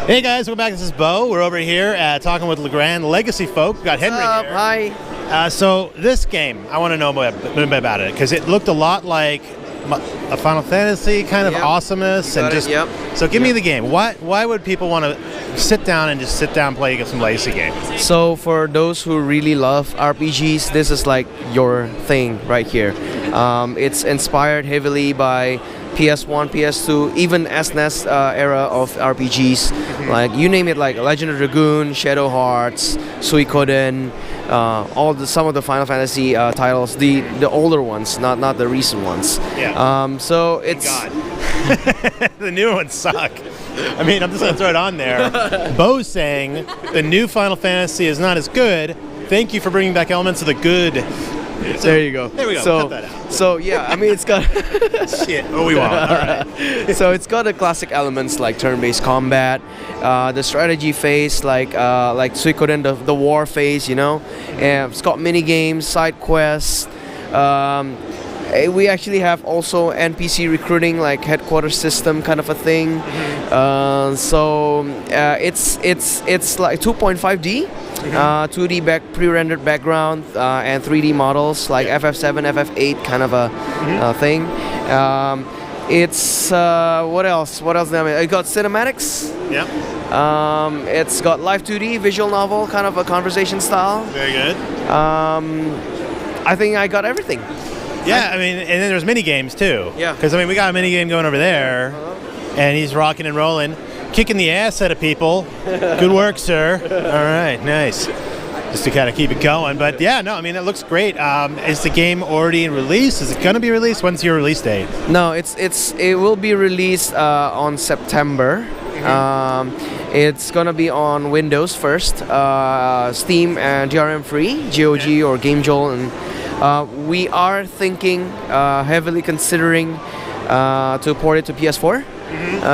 Hey guys, welcome back. This is Bo. We're over here talking with Legrand Legacy folk. We've got Henry here. Hi. So this game, I want to know a little bit about it because it looked a lot like a Final Fantasy kind of awesomeness, and just so give me the game. Why would people want to sit down and play some Legacy games? So for those who really love RPGs, this is like your thing right here. It's inspired heavily by PS1, PS2, even SNES era of RPGs, like you name it, like Legend of Dragoon, Shadow Hearts, Suikoden, some of the Final Fantasy titles, the older ones, not the recent ones. So it's the new ones suck. I mean, I'm just gonna throw it on there. Bo's saying the new Final Fantasy is not as good. Thank you for bringing back elements of the good. There you go. There we go. So, cut that out. So yeah, I mean it's got shit. Oh, we won't. All right. So it's got the classic elements like turn-based combat, the strategy phase like Suikoden, the war phase, you know. And it's got mini games, side quests. We actually have also NPC recruiting, like headquarters system kind of a thing. It's like 2.5D. 2D pre-rendered background and 3D models like FF7, FF8 kind of a thing. It's what else? It got cinematics. It's got live 2D visual novel kind of a conversation style. Very good. I think I got everything. Yeah, I mean, and then there's mini games too. Yeah. Because I mean, we got a mini game going over there, and he's rocking and rolling, kicking the ass out of people. Good work, sir. All right, nice. Just to kind of keep it going, but yeah, no, I mean, it looks great. Is the game already in release? Is it going to be released? When's your release date? No, it will be released on September. It's gonna be on Windows first, Steam and DRM-free, GOG or GameJolt, and we are thinking, heavily considering to port it to PS4.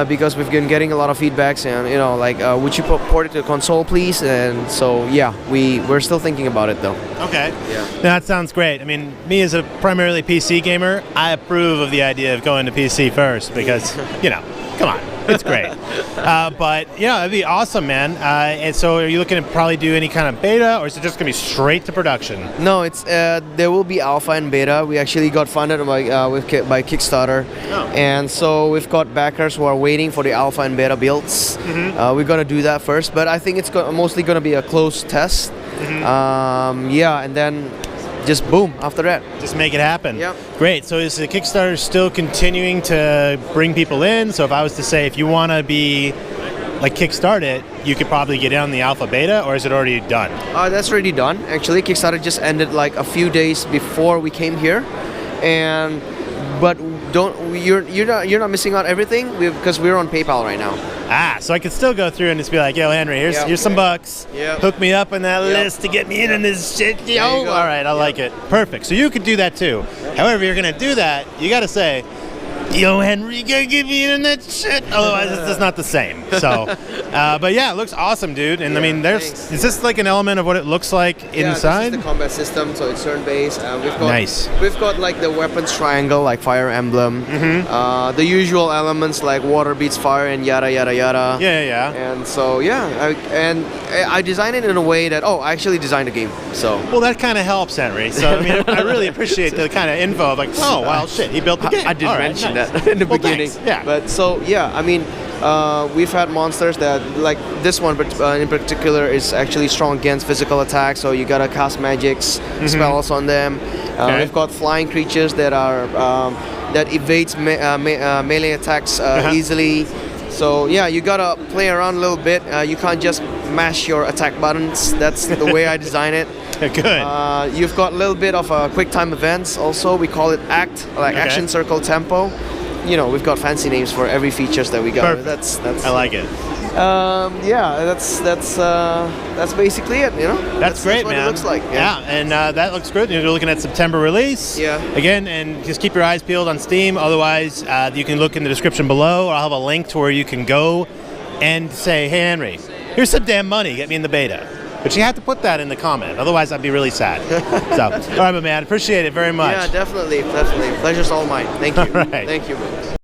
Because we've been getting a lot of feedbacks, and you know, like, would you port it to console, please? And so, yeah, we're still thinking about it, though. Okay. Yeah. That sounds great. I mean, me as a primarily PC gamer, I approve of the idea of going to PC first because, you know, come on, it's great. But yeah, it'd be awesome, man. And so, are you looking to probably do any kind of beta, or is it just gonna be straight to production? No, it's there will be alpha and beta. We actually got funded by Kickstarter, and so we've got backers who are waiting for the alpha and beta builds. We're gonna do that first, but I think it's mostly gonna be a closed test. Yeah, and then just boom after that. Just make it happen. Yep. Great. So is the Kickstarter still continuing to bring people in? So if I was to say, if you want to be like kickstart it, you could probably get in on the alpha beta, or is it already done? That's already done. Actually, Kickstarter just ended like a few days before we came here, but you're not missing out everything because we're on PayPal right now. So I could still go through and just be like, yo, Henry, here's some bucks. Hook me up on that list to get me in this shit. Yo, all right, I like it. Perfect. So you could do that too. However, you're gonna do that, you got to say, yo, Henry, you gotta get me in that shit. Otherwise, it's just not the same. So, but yeah, it looks awesome, dude. And I mean, is this like an element of what it looks like inside? This is the combat system, so it's turn-based. We've got like the weapons triangle, like Fire Emblem. The usual elements like water beats fire and yada yada yada. Yeah. And so I designed it in a way that I actually designed the game. So well, that kind of helps, Henry. So I mean, I really appreciate the kind of info of like, oh wow, shit, he built the game. I did mention that in the beginning. Thanks. Yeah. But so yeah, I mean, we've had monsters that, like this one, but in particular, is actually strong against physical attacks. So you gotta cast magics, spells on them. We've got flying creatures that are that evades melee attacks easily. So yeah, you gotta play around a little bit. You can't just mash your attack buttons. That's the way I design it. Good. You've got a little bit of quick time events also. We call it ACT, like action, circle, tempo. You know, we've got fancy names for every features that we got. Perfect. That's I like it. Yeah, that's basically it. You know, that's great, that's what man. It looks like. And that looks good. You're looking at September release. Yeah. Again, and just keep your eyes peeled on Steam. Otherwise, you can look in the description below. I'll have a link to where you can go and say, "Hey, Henry, here's some damn money. Get me in the beta." But you have to put that in the comment. Otherwise, I'd be really sad. So, all right, my man. Appreciate it very much. Yeah, definitely. Pleasure's all mine. Thank you. All right. Thank you, man.